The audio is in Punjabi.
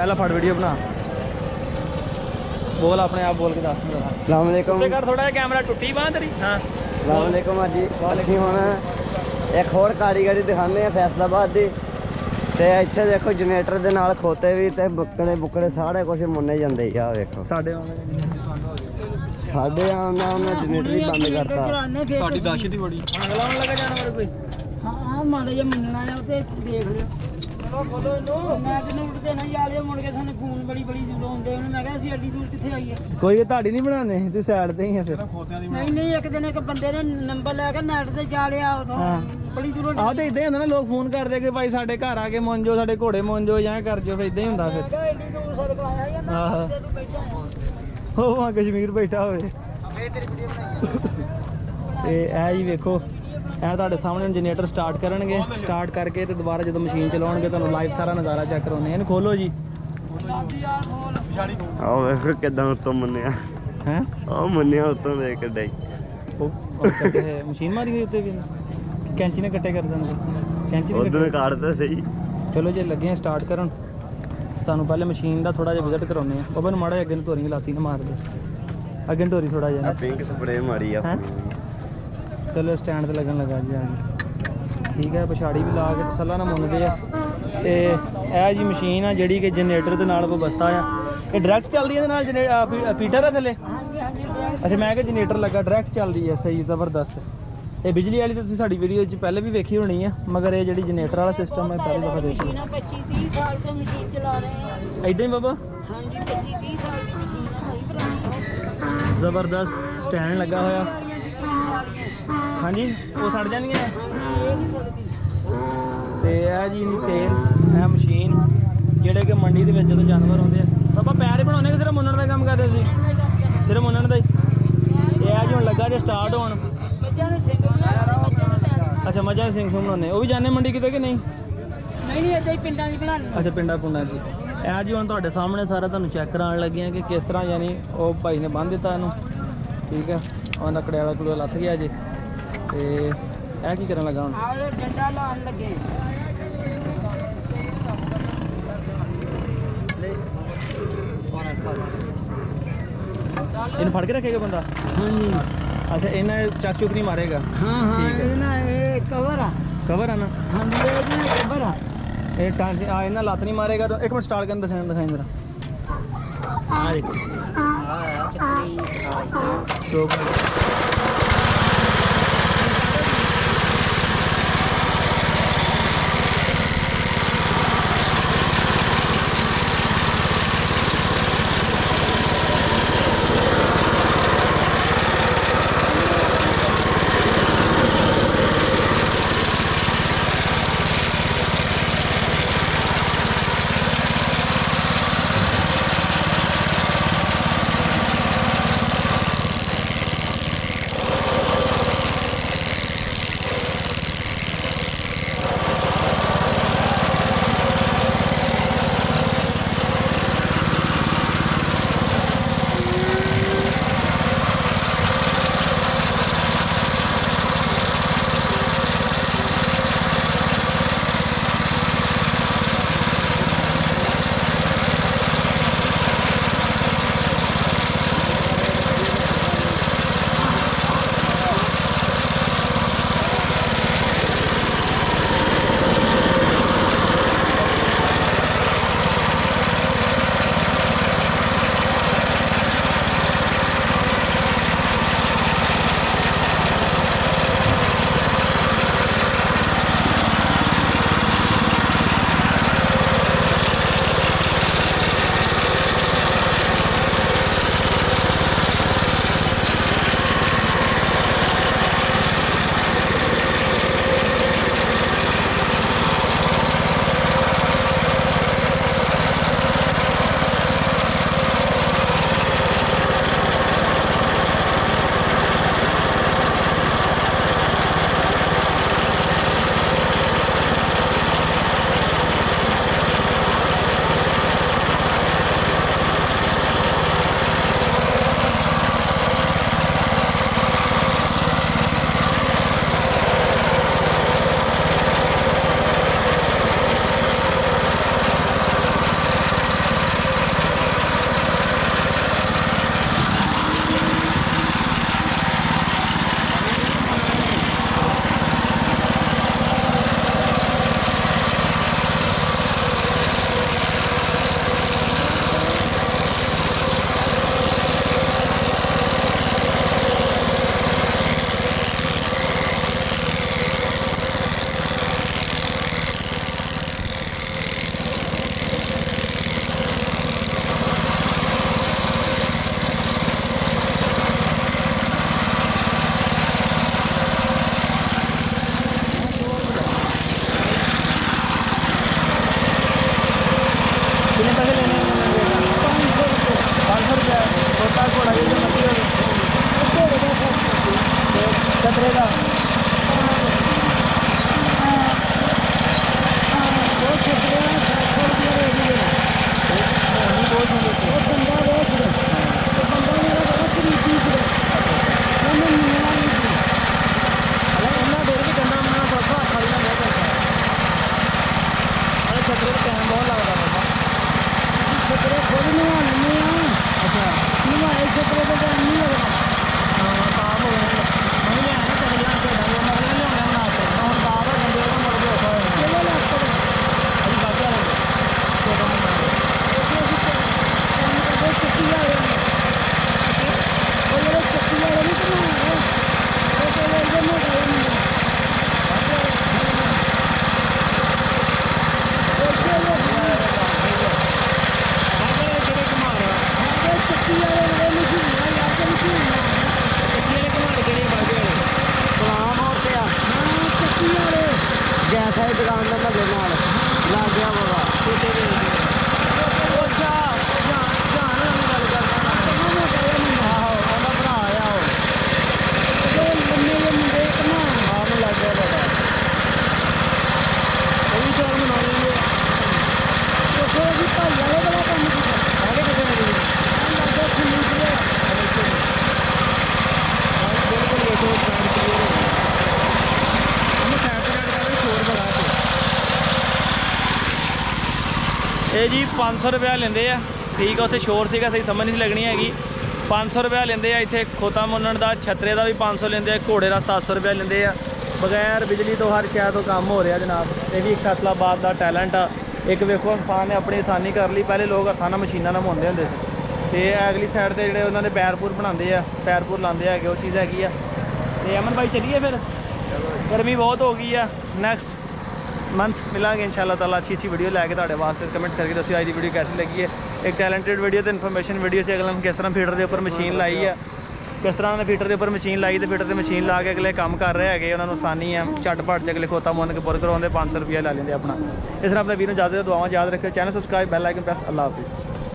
पहला फट वीडियो बना बोल अपने आप बोल के दस अस्सलाम वालेकुम कर थोड़ा कैमरा टुटी बांह तेरी हाँ अस्सलाम वालेकुम अजी ਅਸੀਂ ਹੁਣ ਇੱਕ ਹੋਰ ਕਾਰੀਗਰੀ ਦਿਖਾਉਂਦੇ ਆ ਫੈਸਲਾਬਾਦ ਦੀ ਤੇ ਇੱਥੇ ਦੇਖੋ ਜਨਰੇਟਰ ਦੇ ਨਾਲ ਖੋਤੇ ਵੀ ਤੇ ਬੁੱਕੜੇ ਸਾਰੇ ਕੁਝ ਮੁੰਨੇ ਜਾਂਦੇ ਆ ਵੇਖੋ ਸਾਡੇ ਆਉਣਾ ਉਹਨਾਂ ਜਨਰੇਟਰ ਹੀ ਬੰਦ ਕਰਤਾ ਤੁਹਾਡੀ ਦਹਿਸ਼ਤ ਹੀ ਬੜੀ ਹੁਣ ਅਗਲਾ ਲੱਗਾ ਜਾਨਵਰ ਕੋਈ ਹਾਂ ਮਾੜਾ ਜਿਹਾ ਮੰਨਣਾ ਆ ਤੇ ਦੇਖ ਲਿਓ ਚਲੋ ਖੋਲੋ ਇਹਨੂੰ ਮੈਂ ਕਿਨੂੰ ਉੱਠਦੇ ਨਾ ਯਾਲੇ ਮੁੜ ਕੇ ਸਾਨੂੰ ਫੋਨ ਬੜੀ ਦੂਰੋਂ ਆਉਂਦੇ ਹੁਣ ਮੈਂ ਕਿਹਾ ਅਸੀਂ ਐਡੀ ਦੂਰ ਕਿੱਥੇ ਆਈਏ ਕੋਈ ਤੁਹਾਡੀ ਨਹੀਂ ਬਣਾਉਂਦੇ ਤੁਸੀਂ ਸਾਈਡ ਤੇ ਹੀ ਆ ਫਿਰ ਨਹੀਂ ਇੱਕ ਦਿਨ ਇੱਕ ਬੰਦੇ ਨੇ ਨੰਬਰ ਲੈ ਕੇ ਨੈਟ ਤੇ ਜਾ ਲਿਆ ਉਥੋਂ ਬੜੀ ਦੂਰੋਂ ਆਹ ਤੇ ਇਦਾਂ ਹੀ ਹੁੰਦਾ ਨਾ ਲੋਕ ਫੋਨ ਕਰਦੇ ਕਿ ਭਾਈ ਸਾਡੇ ਘਰ ਆ ਕੇ ਮੁੰਨ ਜਾਓ ਸਾਡੇ ਘੋੜੇ ਮੁੰਨ ਜਾਓ ਜਾਂ ਕਰ ਜਾਓ ਫਿਰ ਇਦਾਂ ਹੀ ਹੁੰਦਾ ਫਿਰ ਐਡੀ ਦੂਰ ਸਾਡੇ ਕੋਲ ਆਇਆ ਜਾਂ ਨਾ ਤੂੰ ਬੈਠਾ ਉਹ ਆ ਕਸ਼ਮੀਰ ਬੈਠਾ ਹੋਵੇ ਤੇ ਇਹ ਜੀ ਵੇਖੋ ਇਹ ਤੁਹਾਡੇ ਸਾਹਮਣੇ ਜਨਰੇਟਰ ਸਟਾਰਟ ਕਰਨਗੇ ਸਟਾਰਟ ਕਰਕੇ ਤੇ ਦੁਬਾਰਾ ਜਦੋਂ ਮਸ਼ੀਨ ਚਲਾਉਣਗੇ ਤੁਹਾਨੂੰ ਲਾਈਵ ਸਾਰਾ ਨਜ਼ਾਰਾ ਚੈੱਕ ਕਰਾਉਂਦੇ ਇਹਨੂੰ ਖੋਲੋ ਜੀ ਆਹ ਵੇਖੋ ਕਿਦਾਂ ਉੱਤੋਂ ਮੰਨਿਆ ਹੈ ਆਹ ਮੰਨਿਆ ਉੱਤੋਂ ਦੇ ਕਿੱਡਾ ਉਹ ਮਸ਼ੀਨ ਮਾਰੀ ਹੋਈ ਉੱਤੇ ਵੀ ਕੈਂਚੀ ਨੇ ਕੱਟੇ ਕਰ ਦਿੰਦੇ ਕੈਂਚੀ ਨੇ ਉਦੋਂ ਕਾਟਦਾ ਸਹੀ ਚਲੋ ਜੇ ਲੱਗੇ ਸਟਾਰਟ ਕਰਨ ਸਾਨੂੰ ਪਹਿਲੇ ਮਸ਼ੀਨ ਦਾ ਥੋੜਾ ਜਿਹਾ ਵਿਜ਼ਿਟ ਕਰਾਉਂਦੇ ਆ ਬਾਬਾ ਨੂੰ ਮਾੜਾ ਜਿਹਾ ਅੱਗੇ ਨੂੰ ਧੋਰੀ ਲਾਤੀ ਨਾ ਮਾਰ ਦੇ ਅੱਗੇ ਨੂੰ ਧੋਰੀ ਥੋੜਾ ਜਿਹਾ ਪਿੰਕ ਸਪਰੇ ਮਾਰੀ ਆ ਚਲੋ ਸਟੈਂਡ ਤੇ ਲੱਗਣ ਲੱਗਾ ਜੀ ਆ ਗਈ ਠੀਕ ਹੈ ਪਛਾੜੀ ਵੀ ਲਾ ਕੇ ਤਸੱਲਾ ਨਾਲ ਮੁੰਨਦੇ ਆ ਤੇ ਇਹ ਜੀ ਮਸ਼ੀਨ ਆ ਜਿਹੜੀ ਕਿ ਜਨਰੇਟਰ ਦੇ ਨਾਲ ਵਬਸਤਾ ਆ ਇਹ ਡਾਇਰੈਕਟ ਚੱਲਦੀ ਹੈ ਇਹਦੇ ਨਾਲ ਪੀਟਰ ਆ ਥੱਲੇ ਅੱਛਾ ਮੈਂ ਕਿਹਾ ਜਨਰੇਟਰ ਲੱਗਾ ਡਾਇਰੈਕਟ ਚੱਲਦੀ ਹੈ ਸਹੀ ਜ਼ਬਰਦਸਤ ਇਹ ਬਿਜਲੀ ਵਾਲੀ ਤਾਂ ਤੁਸੀਂ ਸਾਡੀ ਵੀਡੀਓ 'ਚ ਪਹਿਲੇ ਵੀ ਵੇਖੀ ਹੋਣੀ ਆ ਮਗਰ ਇਹ ਜਿਹੜੀ ਜਨਰੇਟਰ ਵਾਲਾ ਸਿਸਟਮ ਹੈ ਪਹਿਲੀ ਦਫਾ ਦੇਖੀ 25-30 ਸਾਲ ਤੋਂ ਮਸ਼ੀਨ ਚਲਾ ਰਹੇ ਆ ਇਦਾਂ ਹੀ ਬਾਬਾ ਹਾਂਜੀ 25-30 ਸਾਲ ਦੀ ਮਸ਼ੀਨ ਆ ਹੋਈ ਪੁਰਾਣੀ ਜ਼ਬਰਦਸਤ ਸਟੈਂਡ ਲੱਗਾ ਹੋਇਆ ਹਾਂਜੀ ਉਹ ਸੜ ਜਾਣਗੀਆਂ ਤੇ ਇਹ ਜੀ ਨਹੀਂ ਤੇਲ ਇਹ ਮਸ਼ੀਨ ਜਿਹੜੇ ਕਿ ਮੰਡੀ ਦੇ ਵਿੱਚ ਜਦੋਂ ਜਾਨਵਰ ਆਉਂਦੇ ਆ ਬਾਬਾ ਪੈਰ ਹੀ ਬਣਾਉਂਦੇ ਕਿ ਸਿਰਫ ਮੁੰਨਣ ਦਾ ਕੰਮ ਕਰਦੇ ਸੀ ਸਿਰਫ ਮੁੰਨਣ ਦਾ ਹੀ ਇਹ ਜੀ ਹੁਣ ਲੱਗਾ ਜੇ ਸਟਾਰਟ ਹੋਣ ਅੱਛਾ ਮੱਝਾਂ ਦੇ ਸਿੰਘ ਸੁੰਘ ਬਣਾਉਂਦੇ ਉਹ ਵੀ ਜਾਣੇ ਮੰਡੀ ਕਿਤੇ ਕਿ ਨਹੀਂ ਨਹੀਂ ਇੱਦਾਂ ਹੀ ਪਿੰਡਾਂ 'ਚ ਬਣਾਉਂਦੇ ਅੱਛਾ ਪਿੰਡਾਂ ਪੁੰਡਾਂ 'ਚ ਇਹ ਜੀ ਹੁਣ ਤੁਹਾਡੇ ਸਾਹਮਣੇ ਸਾਰਾ ਤੁਹਾਨੂੰ ਚੈੱਕ ਕਰਾਉਣ ਲੱਗੇ ਆ ਕਿ ਕਿਸ ਤਰ੍ਹਾਂ ਯਾਨੀ ਉਹ ਭਾਈ ਨੇ ਬੰਨ੍ਹ ਦਿੱਤਾ ਇਹਨੂੰ ਠੀਕ ਹੈ ਉਹ ਨਕੜੇ ਵਾਲਾ ਕੁੜਾ ਲੱਥ ਗਿਆ ਜੇ ਤੇ ਇਹ ਕੀ ਕਰਨ ਲੱਗਾ ਹੁਣ ਆਹ ਡੰਡਾ ਲਾਉਣ ਲੱਗੇ ਇਹਨੂੰ ਫੜ ਕੇ ਰੱਖੇਗਾ ਬੰਦਾ ਹਾਂਜੀ ਅੱਛਾ ਇਹਨਾਂ ਚੱਕ ਚੁੱਕ ਨਹੀਂ ਮਾਰੇਗਾ ਹਾਂ ਠੀਕ ਹੈ ਇਹ ਨਾ ਇਹ ਕਵਰ ਆ ਕਵਰ ਆ ਨਾ ਹਾਂਜੀ ਇਹ ਨਾ ਕਵਰ ਆ ਇਹ ਟਾਂਚ ਆ ਇਹਨਾਂ ਲੱਤ ਨਹੀਂ ਮਾਰੇਗਾ ਤਾਂ ਇੱਕ ਮਿੰਟ ਸਟਾਰਟ ਕਰਨ ਦਿਖਾਈ ਜਰਾ ਆ ਦੇਖੋ ਆ ਚੱਕਰੀ ਚੋਕ ਟਰੈਕਟਰ ਦੇ ਟਾਈਮ ਨਹੀਂ ਹੋਗਾ ਸਾਫ ਹੋ ਗਏ ਨਹੀਂ ਲਿਆਣਾ ਚੱਲਿਆ ਤੁਹਾਡਾ ਉਹ ਮਗਰ ਲਿਆਉਣਾ ਬਣਾ ਕੇ ਹੁਣ ਬਾਹਰ ਹੋ ਜਾਂਦੇ ਉਹ ਮੁੜ ਕੇ ਔਖਾ ਹੋ ਜਾਂਦਾ ਚਲੋ ਲੱਗ ਅਸੀਂ ਬਾਕੀ ਆ ਲੈਂਦੇ ਛੋਟਾ ਮੁੰਡਾ ਕੰਮ ਕਰਦੇ ਚੱਕੀ ਵਾਲੇ ਉਹ ਜਿਹੜੇ ਚੱਕੀ ਵਾਲੇ ਨਹੀਂ ਬਣਾਉਂਦੇ ਉਹ ਤੇ ਇਹਦੇ ਮੋਟਾ ਜਿਹਾ ਜਿਹੜੇ ਘੁਮਾ ਰਿਹਾ ਚੱਕੀ ਵਾਲੇ ਵਾਲੇ ਮਸ਼ੀਨ ਆ ਯਾਰ ਤੇ ਮਸ਼ੀਨ ਆ ਚੱਕੀ ਵਾਲੇ ਘੁਮਾਰ ਕਿਹੜੇ ਬਾਗੇ ਵਾਲੇ ਸਲਾਮ ਹੋ ਪਿਆ ਹਾਂ ਚੱਕੀ ਵਾਲੇ ਗੈਸ ਵਾਲੀ ਦੁਕਾਨ ਦਾ ਮੱਲੇ ਨਾਲ ਲੱਗ ਗਿਆ ਬਾਬਾ ਛੋਟੇ ਦੇ ਉਹ ਜਾਨ ਨਾਲ ਗੱਲ ਕਰਦਾ ਮੋਟਾ ਜਿਹਾ ਮੁੰਡਾ ਆਹੋ ਉਹਦਾ ਭਰਾ ਆ ਉਹ ਉਹ ਲੰਮੇ ਜਿਹੇ ਮੁੰਡੇ ਕਮਾ ਆਪ ਨੂੰ ਲੱਗ ਗਿਆ ਪਤਾ ਉਹ ਵੀ ਚਾਰ ਮਨਾ ਲੈਂਦੇ ਉਹ ਥੋੜਾ ਜਿਹਾ ਭਾਈ ਵਾਲੇ ਵਾਲਾ ਕੰਮ ਕੀਤਾ ਆਗੇ ਕਿੱਥੇ ਮਿਲੀ ਲੱਗਦਾ ਖੁੱਲੀ ਜਿਹੇ ਬਿਲਕੁਲ ਵੇਖੋ ਸਾਈਡ ਕਲੀਅਰ ਹੋ ਗਈ ਉਹਨੂੰ ਸਾਈਡ ਤੇ ਕੱਢ ਕੇ ਸ਼ੋਰ ਬੜਾ ਇਹ ਜੀ 500 ਰੁਪਇਆ ਲੈਂਦੇ ਆ ਠੀਕ ਆ ਉੱਥੇ ਸ਼ੋਰ ਸੀਗਾ ਸਹੀ ਸਮਝ ਨਹੀਂ ਸੀ ਲੱਗਣੀ ਹੈਗੀ 500 ਰੁਪਇਆ ਲੈਂਦੇ ਆ ਇੱਥੇ ਖੋਤਾ ਮੁੰਨਣ ਦਾ ਛਤਰੇ ਦਾ ਵੀ 500 ਲੈਂਦੇ ਆ ਘੋੜੇ ਦਾ 700 ਰੁਪਇਆ ਲੈਂਦੇ ਆ ਬਗੈਰ ਬਿਜਲੀ ਤੋਂ ਹਰ ਸ਼ਹਿਰ ਤੋਂ ਕੰਮ ਹੋ ਰਿਹਾ ਜਨਾਬ ਇਹ ਵੀ ਇੱਕ ਫੈਸਲਾਬਾਦ ਦਾ ਟੈਲੈਂਟ ਆ ਇੱਕ ਵੇਖੋ ਇਨਸਾਨ ਨੇ ਆਪਣੀ ਆਸਾਨੀ ਕਰ ਲਈ ਪਹਿਲੇ ਲੋਕ ਹੱਥਾਂ ਨਾਲ ਮਸ਼ੀਨਾਂ ਨਾਲ ਮੁੰਨਦੇ ਹੁੰਦੇ ਸੀ ਤੇ ਅਗਲੀ ਸਾਈਡ ਤੇ ਜਿਹੜੇ ਉਹਨਾਂ ਦੇ ਪੈਰਪੂਰ ਬਣਾਉਂਦੇ ਆ ਪੈਰਪੂਰ ਲਾਉਂਦੇ ਹੈਗੇ ਉਹ ਚੀਜ਼ ਹੈਗੀ ਆ ਤੇ ਅਮਨ ਭਾਈ ਚੱਲੀਏ ਫਿਰ ਗਰਮੀ ਬਹੁਤ ਹੋ ਗਈ ਆ ਨੈਕਸਟ ਮੰਥ ਮਿਲਾਂਗੇ ਇਨਸ਼ਾਅੱਲਾ ਤਾਲਾ ਅੱਛੀ ਵੀਡੀਓ ਲੈ ਕੇ ਤੁਹਾਡੇ ਵਾਸਤੇ ਕਮੈਂਟ ਕਰਕੇ ਦੱਸਿਓ ਅੱਜ ਦੀ ਵੀਡੀਓ ਕੈਸੀ ਲੱਗੀ ਹੈ ਇੱਕ ਟੈਲੈਂਟਡ ਵੀਡੀਓ ਤੇ ਇਨਫੋਰਮੇਸ਼ਨ ਵੀਡੀਓ 'ਚ ਅਗਲੇ ਨੇ ਕਿਸ ਤਰ੍ਹਾਂ ਫੀਡਰ ਦੇ ਉੱਪਰ ਮਸ਼ੀਨ ਲਾਈ ਆ ਕਿਸ ਤਰ੍ਹਾਂ ਉਹਨੇ ਫੀਡਰ ਦੇ ਉੱਪਰ ਮਸ਼ੀਨ ਲਾਈ ਤੇ ਫੀਡਰ ਤੇ ਮਸ਼ੀਨ ਲਾ ਕੇ ਅਗਲੇ ਕੰਮ ਕਰ ਰਹੇ ਹੈਗੇ ਉਹਨਾਂ ਨੂੰ ਆਸਾਨੀ ਆ ਝਟਪਟ 'ਚ ਅਗਲੇ ਖੋਤਾ ਮੁੰਨ ਕੇ ਪੁਰ ਕਰਾਉਂਦੇ 500 ਰੁਪਇਆ ਲੈ ਲੈਂਦੇ ਆਪਣਾ ਇਸ ਤਰ੍ਹਾਂ ਆਪਣੇ ਵੀਰ ਨੂੰ ਜ਼ਿਆਦਾ ਦੁਆਵਾਂ ਯਾਦ ਰੱਖਿਓ channel subscribe bell icon press ਅੱਲਾਹ ਹਾਫਿਜ਼